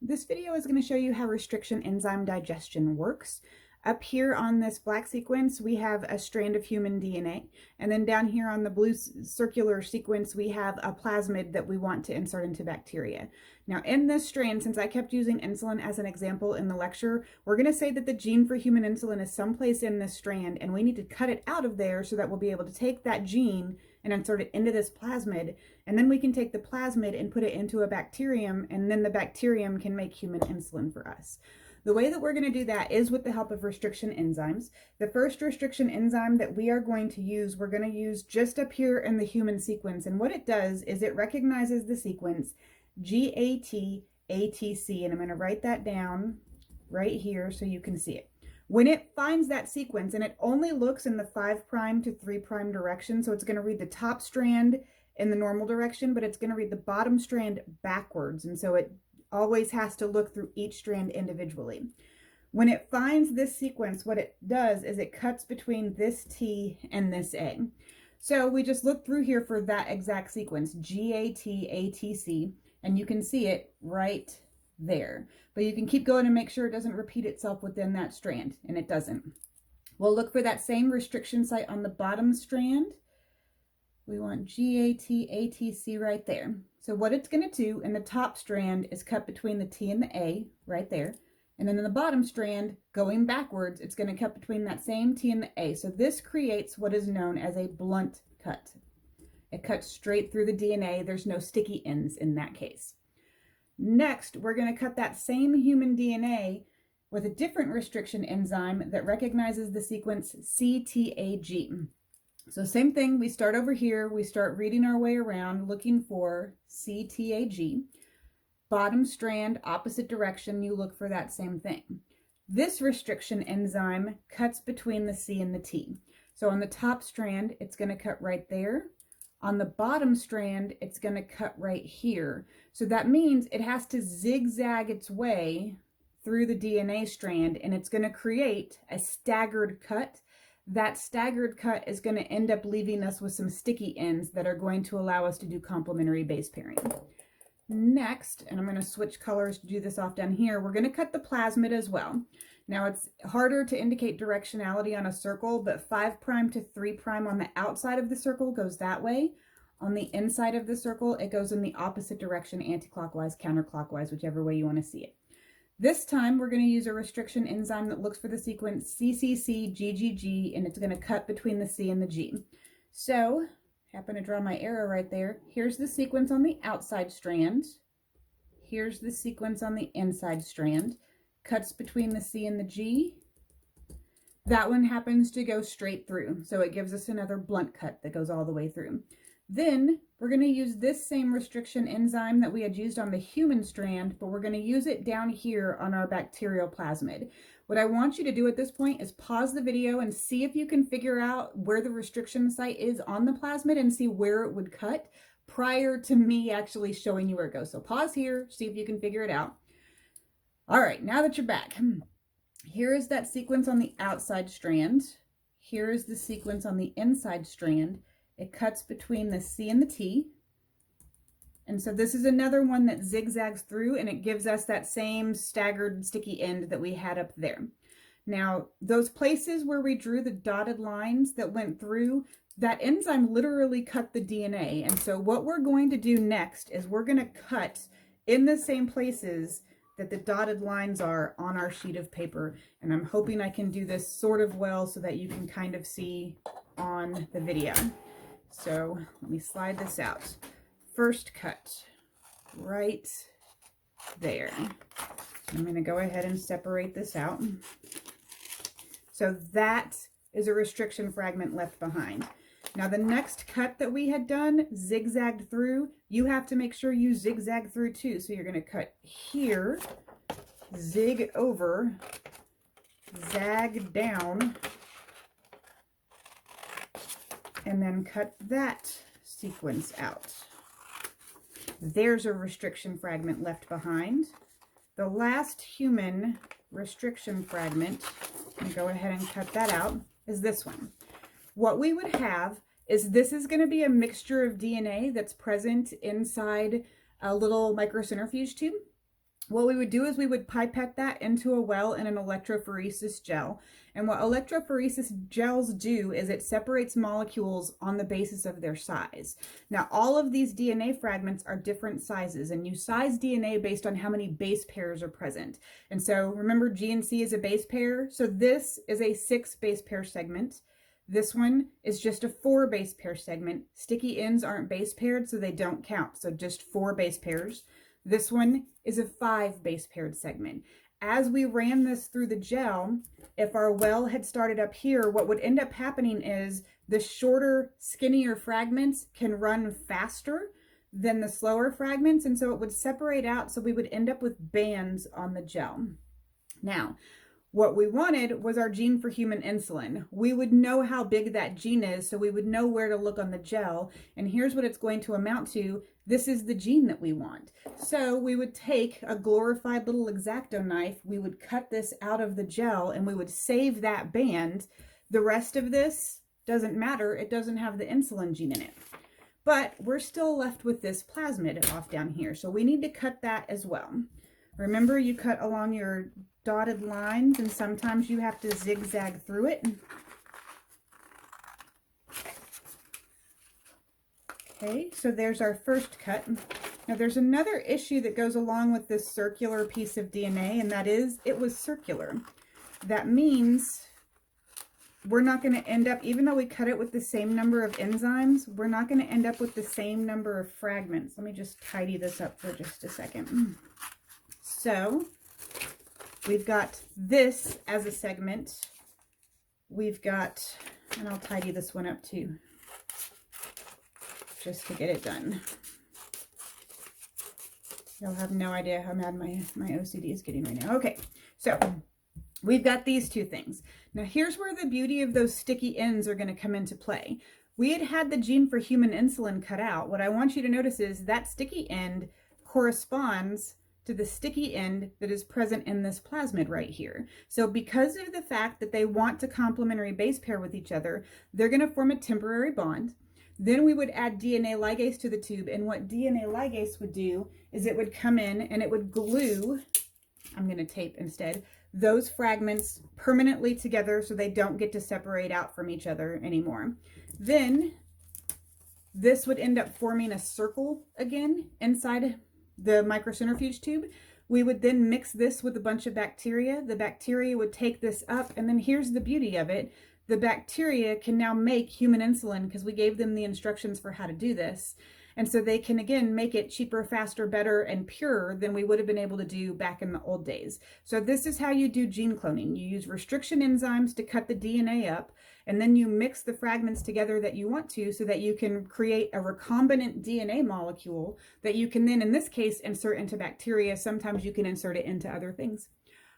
This video is going to show you how restriction enzyme digestion works. Up here on this black sequence, we have a strand of human DNA. And then down here on the blue circular sequence, we have a plasmid that we want to insert into bacteria. Now in this strand, since I kept using insulin as an example in the lecture, we're going to say that the gene for human insulin is someplace in this strand, and we need to cut it out of there so that we'll be able to take that gene and insert it into this plasmid. And then we can take the plasmid and put it into a bacterium, and then the bacterium can make human insulin for us. The way that we're going to do that is with the help of restriction enzymes. The first restriction enzyme that we are going to use, we're going to use just up here in the human sequence. And what it does is it recognizes the sequence GATATC, and I'm going to write that down right here so you can see it. When it finds that sequence, and it only looks in the 5' to 3' direction, so it's going to read the top strand in the normal direction, but it's going to read the bottom strand backwards, and so it always has to look through each strand individually. When it finds this sequence, what it does is it cuts between this T and this A. So we just look through here for that exact sequence, GATATC, and you can see it right there. But you can keep going and make sure it doesn't repeat itself within that strand, and it doesn't. We'll look for that same restriction site on the bottom strand. We want GATATC right there. So what it's going to do in the top strand is cut between the T and the A right there. And then in the bottom strand, going backwards, it's going to cut between that same T and the A. So this creates what is known as a blunt cut. It cuts straight through the DNA. There's no sticky ends in that case. Next, we're going to cut that same human DNA with a different restriction enzyme that recognizes the sequence CTAG. So same thing, we start over here, we start reading our way around looking for CTAG. Bottom strand, opposite direction, you look for that same thing. This restriction enzyme cuts between the C and the T. So on the top strand, it's going to cut right there. On the bottom strand, it's going to cut right here. So that means it has to zigzag its way through the DNA strand, and it's going to create a staggered cut. That staggered cut is going to end up leaving us with some sticky ends that are going to allow us to do complementary base pairing. Next, and I'm going to switch colors to do this off down here, we're going to cut the plasmid as well. Now it's harder to indicate directionality on a circle, but 5' to 3' on the outside of the circle goes that way. On the inside of the circle, it goes in the opposite direction, anti-clockwise, counterclockwise, whichever way you want to see it. This time, we're going to use a restriction enzyme that looks for the sequence CCCGGG, and it's going to cut between the C and the G. So, happen to draw my arrow right there. Here's the sequence on the outside strand. Here's the sequence on the inside strand. Cuts between the C and the G. That one happens to go straight through, so it gives us another blunt cut that goes all the way through. Then we're going to use this same restriction enzyme that we had used on the human strand, but we're going to use it down here on our bacterial plasmid. What I want you to do at this point is pause the video and see if you can figure out where the restriction site is on the plasmid and see where it would cut prior to me actually showing you where it goes. So pause here, see if you can figure it out. All right, now that you're back, here is that sequence on the outside strand. Here is the sequence on the inside strand. It cuts between the C and the T. And so this is another one that zigzags through, and it gives us that same staggered sticky end that we had up there. Now, those places where we drew the dotted lines that went through, that enzyme literally cut the DNA. And so what we're going to do next is we're going to cut in the same places that the dotted lines are on our sheet of paper. And I'm hoping I can do this sort of well so that you can kind of see on the video. So let me slide this out. First cut right there. I'm going to go ahead and separate this out. So that is a restriction fragment left behind. Now the next cut that we had done zigzagged through, you have to make sure you zigzag through too. So you're going to cut here, zig over, zag down, and then cut that sequence out. There's a restriction fragment left behind. The last human restriction fragment, I'm going to go ahead and cut that out, is this one. What we would have is this is going to be a mixture of DNA that's present inside a little microcentrifuge tube. what we would do is we would pipette that into a well in an electrophoresis gel. And what electrophoresis gels do is it separates molecules on the basis of their size. Now, all of these DNA fragments are different sizes, and you size DNA based on how many base pairs are present. And so remember, G and C is a base pair. So this is a 6 base pair segment. This one is just a 4 base pair segment. Sticky ends aren't base paired, so they don't count. So just 4 base pairs. This one is a 5 base paired segment. As we ran this through the gel, if our well had started up here, what would end up happening is the shorter, skinnier fragments can run faster than the slower fragments, and so it would separate out, so we would end up with bands on the gel. Now, what we wanted was our gene for human insulin. We would know how big that gene is, so we would know where to look on the gel. And here's what it's going to amount to. This is the gene that we want. So we would take a glorified little X-Acto knife, we would cut this out of the gel, and we would save that band. The rest of this doesn't matter. It doesn't have the insulin gene in it. But we're still left with this plasmid off down here. So we need to cut that as well. Remember, you cut along your dotted lines, and sometimes you have to zigzag through it. Okay, so there's our first cut. Now there's another issue that goes along with this circular piece of DNA, and that is it was circular. That means we're not going to end up, even though we cut it with the same number of enzymes, we're not going to end up with the same number of fragments. Let me just tidy this up for just a second. So we've got this as a segment. We've got, and I'll tidy this one up too, just to get it done. You'll have no idea how mad my OCD is getting right now. Okay, so we've got these two things. Now here's where the beauty of those sticky ends are going to come into play. We had the gene for human insulin cut out. What I want you to notice is that sticky end corresponds to the sticky end that is present in this plasmid right here. So because of the fact that they want to complementary base pair with each other, they're going to form a temporary bond. Then we would add DNA ligase to the tube, and what DNA ligase would do is it would come in and it would glue, I'm going to tape instead, those fragments permanently together so they don't get to separate out from each other anymore. Then this would end up forming a circle again inside the microcentrifuge tube. We would then mix this with a bunch of bacteria. The bacteria would take this up, and then here's the beauty of it. The bacteria can now make human insulin because we gave them the instructions for how to do this. And so they can, again, make it cheaper, faster, better, and purer than we would have been able to do back in the old days. So this is how you do gene cloning. You use restriction enzymes to cut the DNA up, and then you mix the fragments together that you want to so that you can create a recombinant DNA molecule that you can then, in this case, insert into bacteria. Sometimes you can insert it into other things.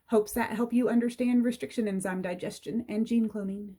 Hopes that help you understand restriction enzyme digestion and gene cloning.